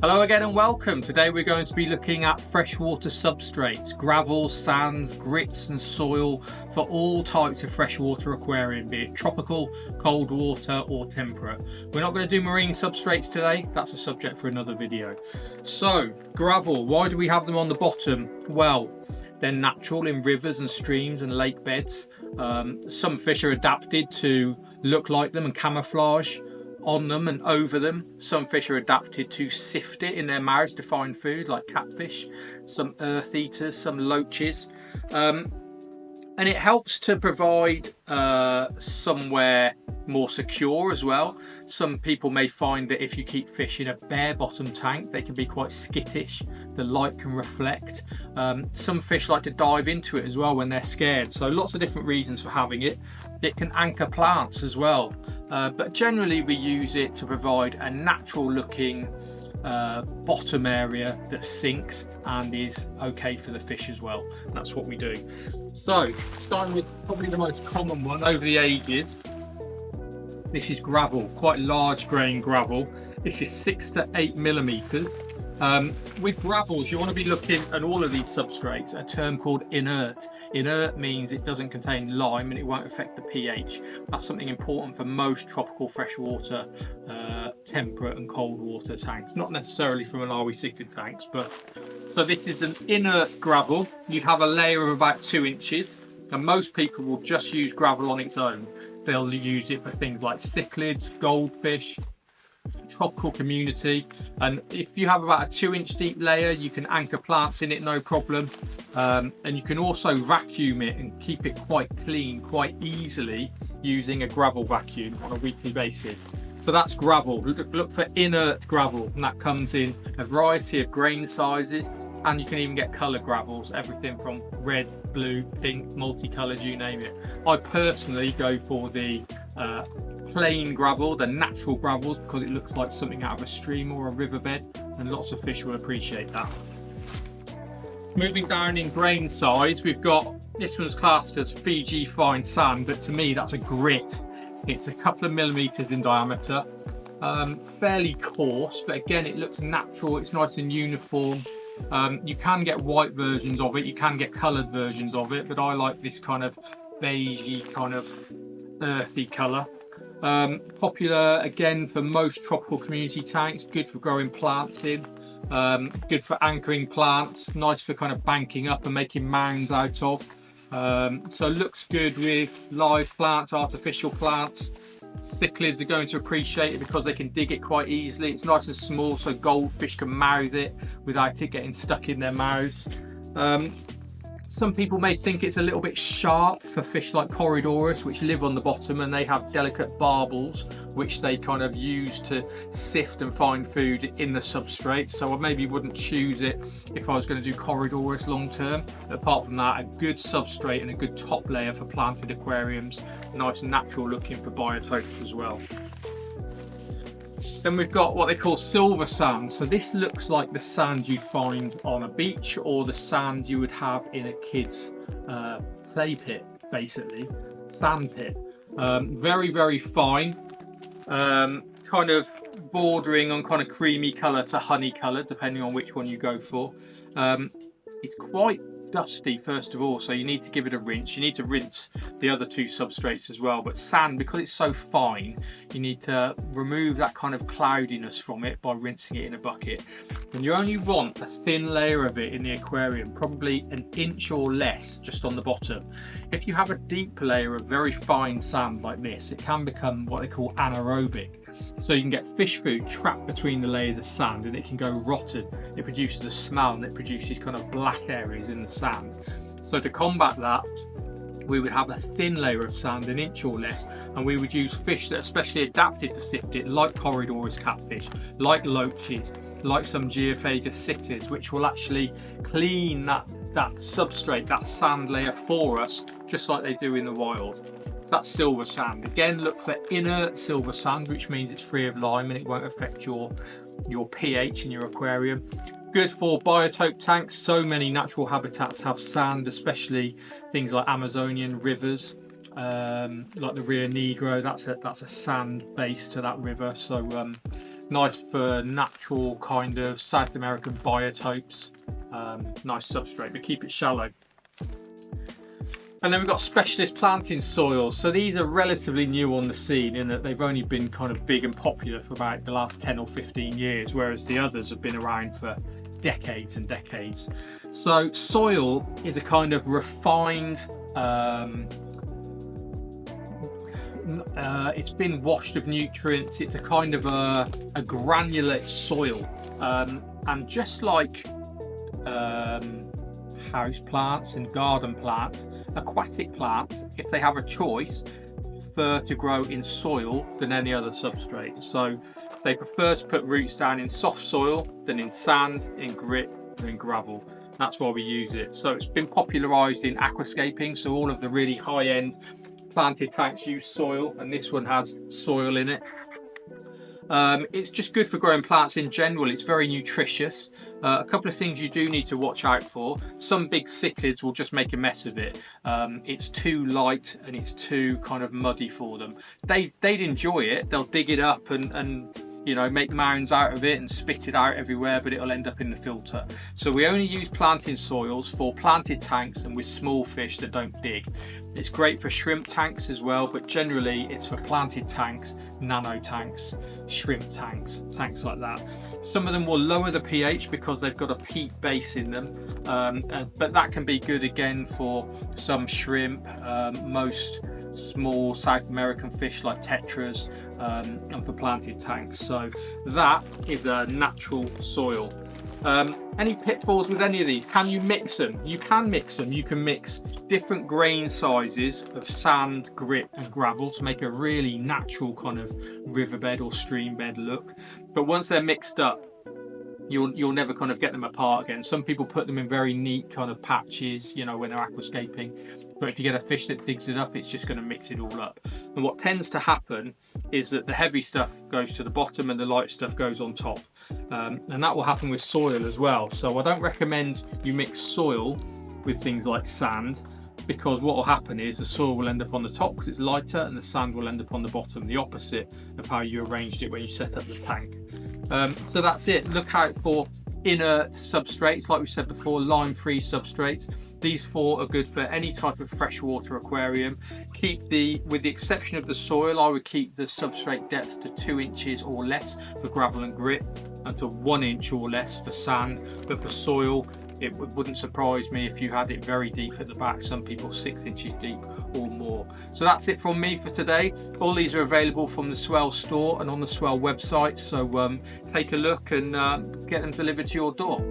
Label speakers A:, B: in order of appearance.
A: Hello again and welcome. Today we're going to be looking at freshwater substrates, gravel, sands, grits and soil for all types of freshwater aquarium, be it tropical, cold water or temperate. We're not going to do marine substrates today, that's a subject for another video. So, gravel, why do we have them on the bottom? Well, they're natural in rivers and streams and lake beds. Some fish are adapted to look like them and camouflage on them and over them. Some fish are adapted to sift it in their mouths to find food, like catfish, some earth eaters, some loaches. And it helps to provide somewhere more secure as well. Some people may find that if you keep fish in a bare bottom tank, they can be quite skittish. The light can reflect. Some fish like to dive into it as well when they're scared. So lots of different reasons for having it. It can anchor plants as well. But generally we use it to provide a natural looking bottom area that sinks and is okay for the fish as well. And that's what we do. So starting with probably the most common one over the ages, this is gravel, quite large grain gravel. This is 6 to 8 millimeters. With gravels, you want to be looking at all of these substrates, a term called inert. Inert means it doesn't contain lime and it won't affect the pH. That's something important for most tropical freshwater, temperate and cold water tanks. Not necessarily from an RE60 tanks, but so this is an inert gravel. You have a layer of about 2 inches, and most people will just use gravel on its own. They'll use it for things like cichlids, goldfish, tropical community, and if you have about a 2-inch deep layer you can anchor plants in it no problem, and you can also vacuum it and keep it quite clean quite easily using a gravel vacuum on a weekly basis. So that's gravel. Look for inert gravel, and that comes in a variety of grain sizes, and you can even get coloured gravels, everything from red, blue, pink, multicoloured, you name it. I personally go for the plain gravel, the natural gravels, because it looks like something out of a stream or a riverbed, and lots of fish will appreciate that. Moving down in grain size, we've got, this one's classed as Fiji fine sand, but to me that's a grit. It's a couple of millimeters in diameter, fairly coarse, but again it looks natural, it's nice and uniform. You can get white versions of it, you can get coloured versions of it, but I like this kind of beigey, kind of earthy colour. Popular again for most tropical community tanks, good for growing plants in, good for anchoring plants, nice for kind of banking up and making mounds out of. So looks good with live plants, artificial plants. Cichlids are going to appreciate it because they can dig it quite easily. It's nice and small, so goldfish can mouth it without it getting stuck in their mouths. Some people may think it's a little bit sharp for fish like Corydorus, which live on the bottom, and they have delicate barbels which they kind of use to sift and find food in the substrate. So I maybe wouldn't choose it if I was going to do Corydorus long term. Apart from that, a good substrate and a good top layer for planted aquariums, nice and natural looking for biotopes as well. Then we've got what they call silver sand. So this looks like the sand you'd find on a beach or the sand you would have in a kid's play pit, basically, sand pit. Very, very fine, kind of bordering on kind of creamy colour to honey colour, depending on which one you go for. It's quite dusty first of all, so you need to give it a rinse. You need to rinse the other 2 substrates as well, but sand, because it's so fine, you need to remove that kind of cloudiness from it by rinsing it in a bucket. And you only want a thin layer of it in the aquarium, probably an inch or less just on the bottom. If you have a deep layer of very fine sand like this, it can become what they call anaerobic. So you can get fish food trapped between the layers of sand and it can go rotten. It produces a smell and it produces kind of black areas in the sand. So to combat that, we would have a thin layer of sand, an inch or less, and we would use fish that are specially adapted to sift it, like Corydorus catfish, like loaches, like some Geophagus cichlids, which will actually clean that substrate, that sand layer for us, just like they do in the wild. That's silver sand. Again, look for inert silver sand, which means it's free of lime and it won't affect your pH in your aquarium. Good for biotope tanks. So many natural habitats have sand, especially things like Amazonian rivers, like the Rio Negro. That's a sand base to that river. So Nice for natural kind of South American biotopes. Nice substrate, but keep it shallow. And then we've got specialist planting soils. So these are relatively new on the scene in that they've only been kind of big and popular for about the last 10 or 15 years, whereas the others have been around for decades and decades. So soil is a kind of refined, it's been washed of nutrients. It's a kind of a granulate soil, and just like house plants and garden plants, aquatic plants, if they have a choice, prefer to grow in soil than any other substrate. So they prefer to put roots down in soft soil than in sand, in grit, or in gravel. That's why we use it. So it's been popularized in aquascaping, so all of the really high-end planted tanks use soil, and this one has soil in it. It's just good for growing plants in general. It's very nutritious. A couple of things you do need to watch out for. Some big cichlids will just make a mess of it. It's too light and it's too kind of muddy for them. They'd enjoy it. They'll dig it up and you know, make mounds out of it and spit it out everywhere, but it'll end up in the filter. So we only use planting soils for planted tanks and with small fish that don't dig. It's great for shrimp tanks as well, but generally it's for planted tanks, nano tanks, shrimp tanks, tanks like that. Some of them will lower the pH because they've got a peat base in them, but that can be good again for some shrimp, most small South American fish like tetras, and for planted tanks. So that is a natural soil. Any pitfalls with any of these? Can you mix them? You can mix them. You can mix different grain sizes of sand, grit and gravel to make a really natural kind of riverbed or stream bed look. But once they're mixed up, you'll never kind of get them apart again. Some people put them in very neat kind of patches, you know, when they're aquascaping. But if you get a fish that digs it up, it's just going to mix it all up. And what tends to happen is that the heavy stuff goes to the bottom and the light stuff goes on top. And that will happen with soil as well. So I don't recommend you mix soil with things like sand, because what will happen is the soil will end up on the top because it's lighter and the sand will end up on the bottom, the opposite of how you arranged it when you set up the tank. So that's it. Look out for inert substrates, like we said before, lime-free substrates. These four are good for any type of freshwater aquarium. With the exception of the soil, I would keep the substrate depth to 2 inches or less for gravel and grit, and to 1 inch or less for sand. But for soil, it wouldn't surprise me if you had it very deep at the back. Some people 6 inches deep or more. So that's it from me for today. All these are available from the Swell store and on the Swell website. So take a look and get them delivered to your door.